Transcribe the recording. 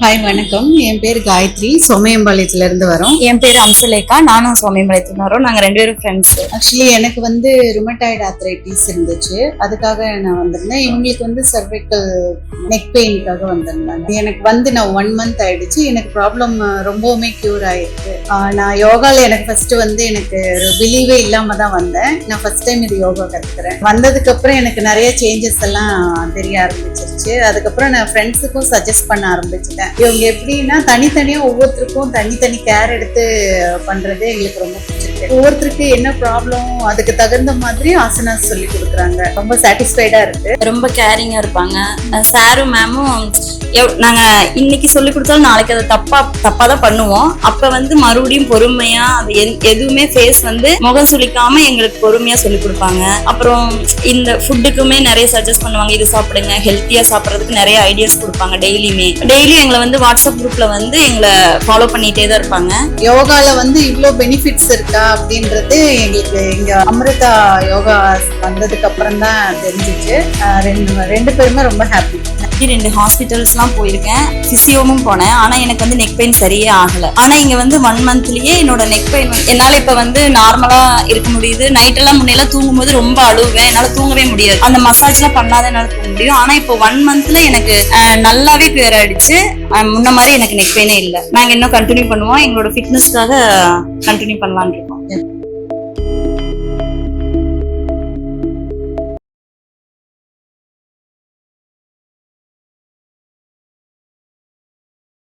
Hi வணக்கம். என் பேர் காயத்ரி, சோமயம்பாளையத்துல இருந்து வரோம். என் பேர் அம்சலேகா, நானும் சோமயம்பாளையத்துல வரோம். நாங்க 2 பேரும் ஃப்ரெண்ட்ஸ். ஆக்சுவலி எனக்கு ருமட்டாய்டு ஆர்த்ரைட்டிஸ் இருந்துச்சு, அதுக்காக நான் வந்திருந்தேன். இவங்களுக்கு சர்வைக்கல் நெக் பெயினுக்காக வந்திருந்தாங்க. எனக்கு நான் 1 month ஆயிடுச்சு. எனக்கு ப்ராப்ளம் ரொம்பவுமே கியூர் ஆயிருக்கு. நான் யோகால எனக்கு ஃபர்ஸ்ட் எனக்கு ஒரு பிலீவே இல்லாம தான் வந்தேன். நான் ஃபர்ஸ்ட் டைம் இது யோகா கத்துக்கிறேன். வந்ததுக்கு அப்புறம் எனக்கு நிறைய சேஞ்சஸ் எல்லாம் தெரிய ஆரம்பிச்சிருச்சு. அதுக்கப்புறம் நான் ஃப்ரெண்ட்ஸுக்கும் சஜஸ்ட் பண்ண ஆரம்பிச்சிட்டேன். இவங்க எப்படின்னா தனித்தனியா ஒவ்வொருத்தருக்கும் தனித்தனி கேர் எடுத்து பண்றதே எங்களுக்கு ரொம்ப பிடிச்சிருக்கு. ஒவ்வொருத்தருக்கு என்ன ப்ராப்ளம் அதுக்கு தகுந்த மாதிரி ஆசனாஸ் சொல்லி கொடுக்குறாங்க. ரொம்ப சாட்டிஸ்ஃபைடா இருக்கு. ரொம்ப கேரிங்கா இருப்பாங்க சாரும் மேமும். நாங்க இன்னைக்கு சொல்லி கொடுத்தாலும் நாளைக்கு அதை தப்பா தான் பண்ணுவோம். அப்ப மறுபடியும் பொறுமையா அது எதுவுமே ஃபேஸ் முகம் சுளிக்காம எங்களுக்கு பொறுமையா சொல்லி கொடுப்பாங்க. அப்புறம் இந்த ஃபுட்டுக்குமே நிறைய சஜஸ்ட் பண்ணுவாங்க. இது சாப்பிடுங்க, ஹெல்த்தியா சாப்பிட்றதுக்கு நிறைய ஐடியாஸ் கொடுப்பாங்க. டெய்லியும் எங்களை வாட்ஸ்அப் குரூப்ல எங்களை ஃபாலோ பண்ணிட்டே தான் இருப்பாங்க. யோகால இவ்வளோ பெனிஃபிட்ஸ் இருக்கா அப்படின்றது எங்களுக்கு இங்க அமிர்தா யோகா வந்ததுக்கு அப்புறம் தான் தெரிஞ்சிச்சு. ரெண்டு பேருமே ரொம்ப ஹாப்பி. 2 ஹாஸ்பிட்டல்ஸ்லாம் போயிருக்கேன், பிசியோவும் போனேன். ஆனா எனக்கு நெக் பெயின் சரியே ஆகல. ஆனா இங்க 1 monthலயே என்னோட நெக் பெயின் என்னால இப்ப நார்மலா இருக்க முடியுது. நைட் எல்லாம் முன்னையெல்லாம் தூங்கும் போது ரொம்ப அழுவேன், என்னால தூங்கவே முடியாது. அந்த மசாஜ் எல்லாம் பண்ணாத என்னால தூங்க முடியும். ஆனா இப்போ 1 monthல எனக்கு நல்லாவே கிளியர் ஆயிடுச்சு. முன்ன மாதிரி எனக்கு நெக் பெயினே இல்லை. நாங்க இன்னும் கண்டினியூ பண்ணுவோம். எங்களோட ஃபிட்னஸ்க்காக கண்டினியூ பண்ணலாம்னு இருக்கோம்.